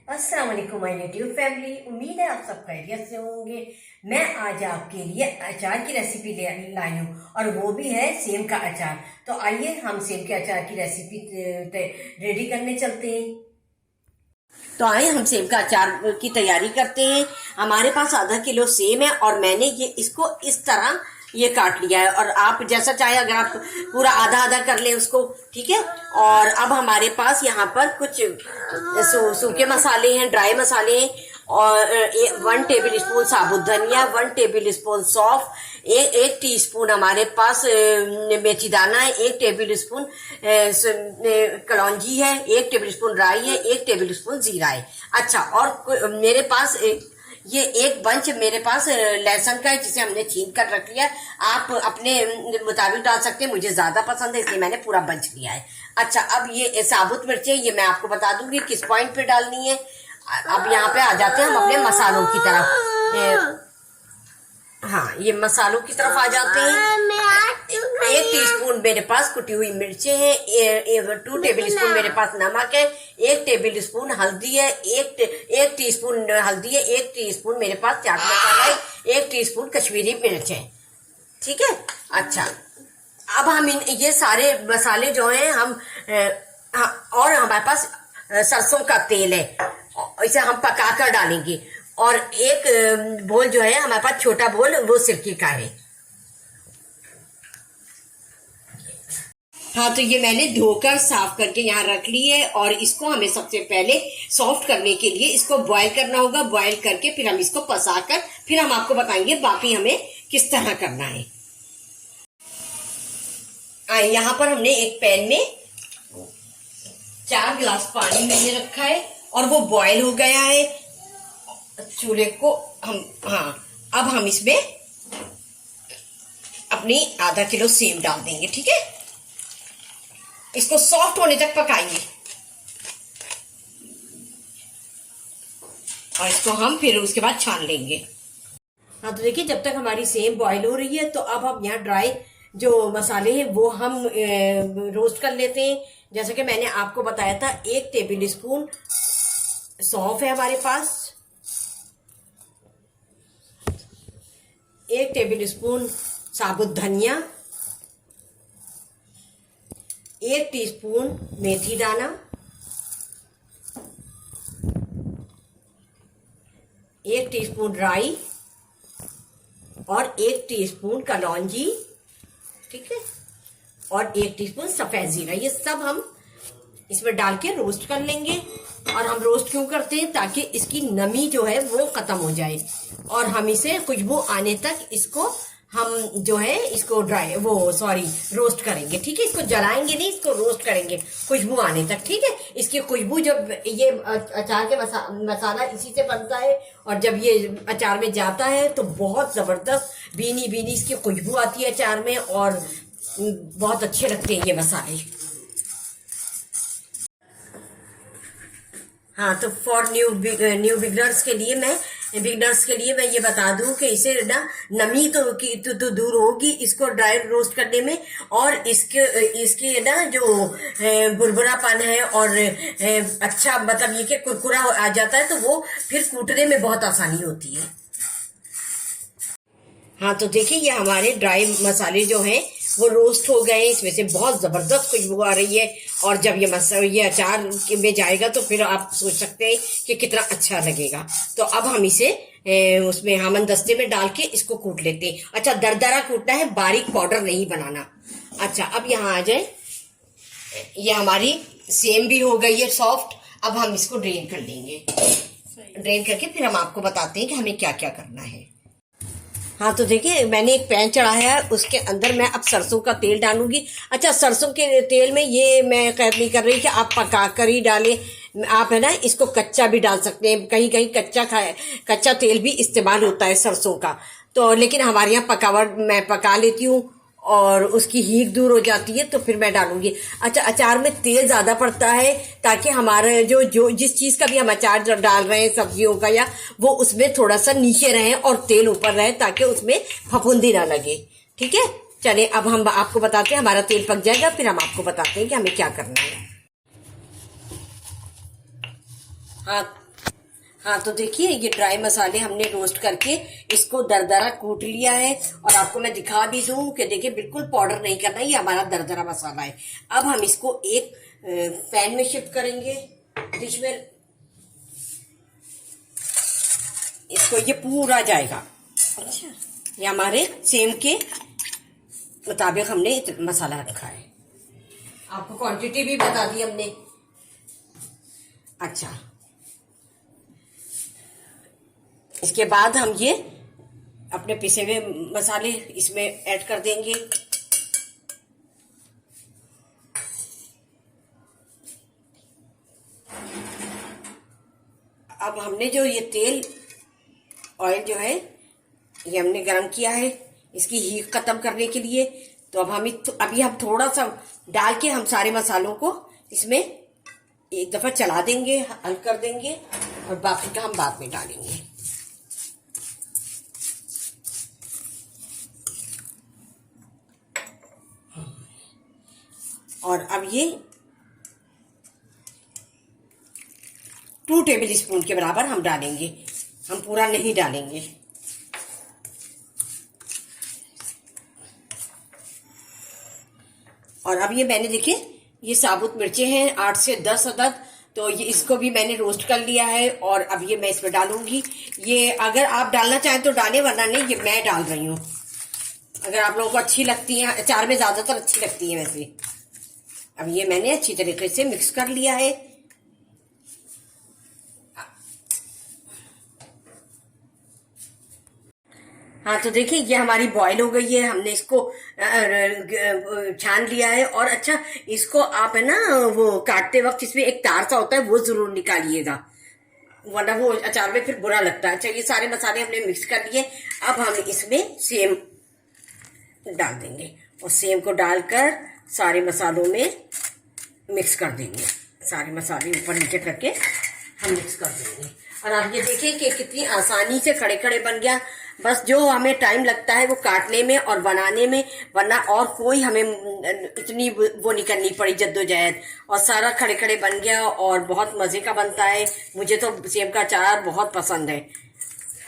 अस्सलाम वालेकुम my YouTube family. उम्मीद है आप सब खैरियत से होंगे। मैं आज आपके लिए अचार की रेसिपी लाई हूँ और वो भी है सेम का अचार। तो आइए हम सेम के अचार की रेसिपी रेडी करने चलते हैं। तो आइए हम सेम का अचार की तैयारी करते हैं। हमारे पास आधा किलो सेम है और मैंने ये इसको इस तरह ये काट लिया है और आप जैसा चाहे अगर आप पूरा आधा आधा कर ले उसको, ठीक है। और अब हमारे पास यहाँ पर कुछ सूखे मसाले हैं, ड्राई मसाले हैं और 1 टेबल स्पून साबुत धनिया, 1 टेबल स्पून सौंफ, एक टीस्पून हमारे पास मेथी दाना है, 1 टेबल स्पून कलौंजी है, 1 टेबल स्पून राई है, 1 टेबल स्पून जीरा है। अच्छा, और मेरे पास ये एक बंच मेरे पास लहसुन का है जिसे हमने छीन कर रख लिया। आप अपने मुताबिक डाल सकते हैं, मुझे ज्यादा पसंद है इसलिए मैंने पूरा बंच लिया है। अच्छा, अब ये साबुत मिर्चें ये मैं आपको बता दूंगी किस पॉइंट पे डालनी है। अब यहाँ पे आ जाते हैं हम अपने मसालों की तरफ। हाँ, ये मसालों की तरफ आ जाते हैं। 1 टीस्पून मेरे पास कुटी हुई मिर्चें हैं, 2 टेबल स्पून मेरे पास नमक है, 1 टेबल स्पून हल्दी है, 1 टीस्पून हल्दी है, 1 टीस्पून मेरे पास चाट मसाला है, 1 टीस्पून कश्मीरी मिर्च है, ठीक है। अच्छा, अब हम ये सारे मसाले जो हैं हम और हमारे पास सरसों का तेल है, इसे हम पका कर डालेंगे। और एक बोल जो है हमारे पास छोटा बोल वो सिरके का है। हाँ, तो ये मैंने धोकर साफ करके यहाँ रख ली है और इसको हमें सबसे पहले सॉफ्ट करने के लिए इसको बॉईल करना होगा। बॉईल करके फिर हम इसको पसाकर फिर हम आपको बताएंगे बाकी हमें किस तरह करना है। यहाँ पर हमने एक पैन में 4 गिलास पानी मैंने रखा है और वो बॉईल हो गया है। चूल्हे को अब हम इसमें अपनी आधा किलो सेम डाल देंगे, ठीक है। इसको सॉफ्ट होने तक पकाएंगे और इसको हम फिर उसके बाद छान लेंगे। हाँ, तो देखिए जब तक हमारी सेम बॉईल हो रही है तो अब हम यहाँ ड्राई जो मसाले हैं वो हम रोस्ट कर लेते हैं। जैसा कि मैंने आपको बताया था 1 टेबल स्पून सौंफ है हमारे पास, 1 टेबल स्पून साबुत धनिया, 1 टीस्पून मेथी दाना, 1 टीस्पून राई और 1 टीस्पून कलौंजी, ठीक है, और 1 टीस्पून सफेद जीरा। ये सब हम इसमें डाल के रोस्ट कर लेंगे। और हम रोस्ट क्यों करते हैं? ताकि इसकी नमी जो है वो खत्म हो जाए और हम इसे खुशबू आने तक इसको हम जो है इसको रोस्ट करेंगे, ठीक है। इसको जलाएंगे नहीं, इसको रोस्ट करेंगे खुशबू आने तक, ठीक है। इसकी खुशबू जब ये अचार के मसाला इसी से बनता है और जब ये अचार में जाता है तो बहुत जबरदस्त भीनी भीनी इसकी खुशबू आती है अचार में और बहुत अच्छे लगते हैं ये मसाले। हाँ, तो फॉर न्यू बिगनर्स के लिए मैं ये बता दूं कि इसे ना नमी तो दूर होगी इसको ड्राई रोस्ट करने में और इसके ना जो बुरबुरापन है और अच्छा मतलब ये कि कुरकुरा आ जाता है तो वो फिर कूटने में बहुत आसानी होती है। हाँ, तो देखिए ये हमारे ड्राई मसाले जो हैं वो रोस्ट हो गए, इसमें से बहुत जबरदस्त खुशबू आ रही है और जब ये अचार में जाएगा तो फिर आप सोच सकते हैं कि कितना अच्छा लगेगा। तो अब हम इसे उसमें हमनदस्ते में डाल के इसको कूट लेते हैं। अच्छा, दरदरा कूटना है, बारीक पाउडर नहीं बनाना। अच्छा, अब यहाँ आ जाए, ये हमारी सेम भी हो गई है सॉफ्ट। अब हम इसको ड्रेन कर लेंगे। ड्रेन करके फिर हम आपको बताते हैं कि हमें क्या क्या करना है। हाँ, तो देखिए मैंने एक पैन चढ़ाया है, उसके अंदर मैं अब सरसों का तेल डालूंगी। अच्छा, सरसों के तेल में ये मैं कैद नहीं कर रही कि आप पका कर ही डालें, आप है ना इसको कच्चा भी डाल सकते हैं। कहीं कहीं कच्चा तेल भी इस्तेमाल होता है सरसों का, तो लेकिन हमारे यहाँ मैं पका लेती हूँ और उसकी हीट दूर हो जाती है तो फिर मैं डालूंगी। अच्छा, अचार में तेल ज्यादा पड़ता है ताकि हमारे जो जिस चीज का भी हम अचार डाल रहे हैं सब्जियों का या वो उसमें थोड़ा सा नीचे रहे और तेल ऊपर रहे ताकि उसमें फफूंदी ना लगे, ठीक है। चलिए अब हम आपको बताते हैं, हमारा तेल पक जाएगा फिर हम आपको बताते हैं कि हमें क्या करना है। हाँ, हाँ तो देखिए ये ड्राई मसाले हमने रोस्ट करके इसको दरदरा कूट लिया है। और आपको मैं दिखा भी दूं कि देखिए बिल्कुल पाउडर नहीं करना, ये हमारा दरदरा मसाला है। अब हम इसको एक पैन में शिफ्ट करेंगे, डिश में इसको ये पूरा जाएगा। अच्छा, ये हमारे सेम के मुताबिक हमने मसाला रखा है, आपको क्वांटिटी भी बता दी हमने। अच्छा, इसके बाद हम ये अपने पिसे हुए मसाले इसमें ऐड कर देंगे। अब हमने जो ये तेल ऑयल जो है ये हमने गरम किया है इसकी हीट खत्म करने के लिए। तो अब अभी हम थोड़ा सा डाल के हम सारे मसालों को इसमें एक दफा चला देंगे, हल कर देंगे, और बाकी का हम बाद में डालेंगे। और अब ये 2 टेबल स्पून के बराबर हम डालेंगे, हम पूरा नहीं डालेंगे। और अब ये मैंने देखिए ये साबुत मिर्चें हैं 8 से 10 अदद, तो ये इसको भी मैंने रोस्ट कर लिया है। और अब ये मैं इसमें डालूंगी। ये अगर आप डालना चाहें तो डालें, वरना नहीं, ये मैं डाल रही हूँ। अगर आप लोगों को अच्छी लगती है, अचार में ज्यादातर अच्छी लगती है वैसे। अब ये मैंने अच्छी तरीके से मिक्स कर लिया है। हाँ तो देखिए ये हमारी बॉईल हो गई है, हमने इसको छान लिया है। और अच्छा, इसको आप है ना वो काटते वक्त इसमें एक तार सा होता है, वो जरूर निकालिएगा, वरना वो अचार में फिर बुरा लगता है। अच्छा, ये सारे मसाले हमने मिक्स कर लिए। अब हम इसमें सेम डाल देंगे और सेम को डालकर सारे मसालों में मिक्स कर देंगे। सारे मसाले ऊपर नीचे करके हम मिक्स कर देंगे। और आप ये देखिए कि कितनी आसानी से खड़े खड़े बन गया। बस जो हमें टाइम लगता है वो काटने में और बनाने में, वरना और कोई हमें इतनी वो नहीं करनी पड़ी जद्दोजहद। और सारा खड़े खड़े बन गया और बहुत मजे का बनता है। मुझे तो सेब का अचार बहुत पसंद है।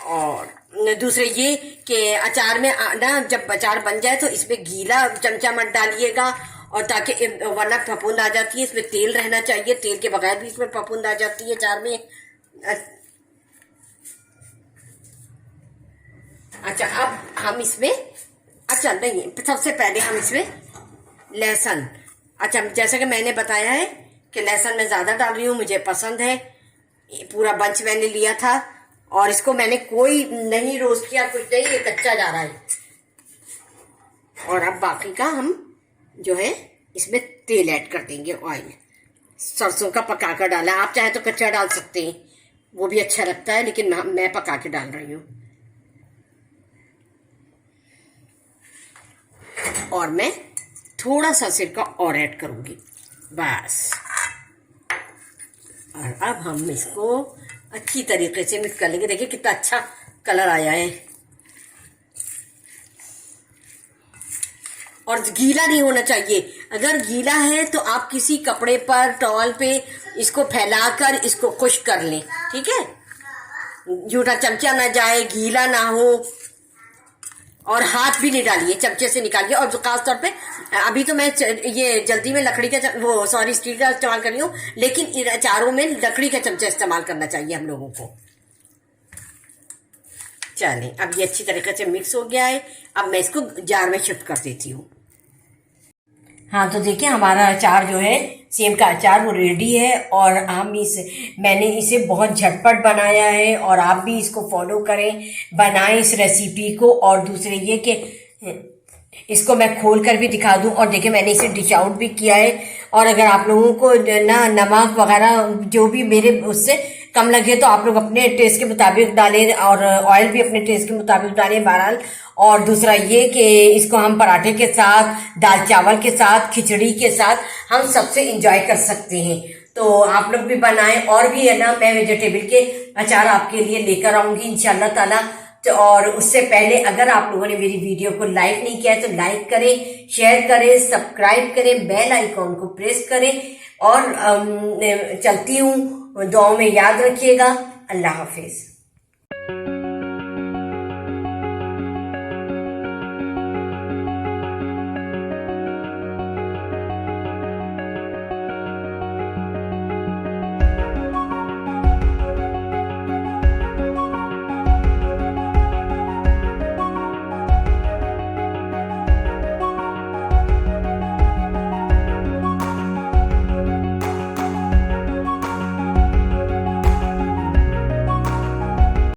और दूसरे ये कि अचार में ना जब अचार बन जाए तो इसमें गीला चमचा मत डालिएगा, और ताकि वरना फफूंद आ जाती है। इसमें तेल रहना चाहिए, तेल के बगैर भी इसमें फफूंद आ जाती है अचार में। अच्छा, अब हम इसमें, अच्छा नहीं, सबसे पहले हम इसमें लहसुन, अच्छा जैसा कि मैंने बताया है कि लहसुन मैं ज्यादा डाल रही हूँ, मुझे पसंद है। पूरा बंच मैंने लिया था और इसको मैंने कोई नहीं रोस्ट किया, कुछ नहीं, ये कच्चा जा रहा है। और अब बाकी का हम जो है इसमें तेल ऐड कर देंगे। ऑयल सरसों का पका कर डाला, आप चाहे तो कच्चा डाल सकते हैं, वो भी अच्छा लगता है, लेकिन मैं पका के डाल रही हूँ। और मैं थोड़ा सा सिरका और ऐड करूंगी बस। और अब हम इसको अच्छी तरीके से मिक्स कर लेंगे। देखिए कितना अच्छा कलर आया है। और गीला नहीं होना चाहिए, अगर गीला है तो आप किसी कपड़े पर, टॉवल पे इसको फैलाकर इसको खुश्क कर लें, ठीक है। जूठा चमचा ना जाए, गीला ना हो, और हाथ भी नहीं डालिए, चमचे से निकालिए। और खास तौर पे अभी तो मैं ये जल्दी में लकड़ी का वो सॉरी स्टील का इस्तेमाल कर रही हूँ, लेकिन अचारों में लकड़ी का चमचा इस्तेमाल करना चाहिए हम लोगों को। चलें, अब ये अच्छी तरीके से मिक्स हो गया है। अब मैं इसको जार में शिफ्ट कर देती हूँ। हाँ तो देखिए हमारा अचार जो है, सेम का अचार, वो रेडी है। और मैंने इसे बहुत झटपट बनाया है, और आप भी इसको फॉलो करें, बनाएं इस रेसिपी को। और दूसरे ये कि इसको मैं खोल कर भी दिखा दूं। और देखिए मैंने इसे डिश आउट भी किया है। और अगर आप लोगों को ना नमक वगैरह जो भी मेरे उससे कम लगे तो आप लोग अपने टेस्ट के मुताबिक डालें, और ऑयल भी अपने टेस्ट के मुताबिक डालें बहरहाल। और दूसरा ये कि इसको हम पराठे के साथ, दाल चावल के साथ, खिचड़ी के साथ हम सबसे इंजॉय कर सकते हैं। तो आप लोग भी बनाएं। और भी है ना, मैं वेजिटेबल के अचार आपके लिए लेकर आऊंगी इंशाल्लाह ताला। तो और उससे पहले अगर आप लोगों ने मेरी वीडियो को लाइक नहीं किया है तो लाइक करें, शेयर करें, सब्सक्राइब करें, बेल आइकॉन को प्रेस करें। और चलती हूँ, दुआओं में याद रखिएगा। अल्लाह हाफिज़।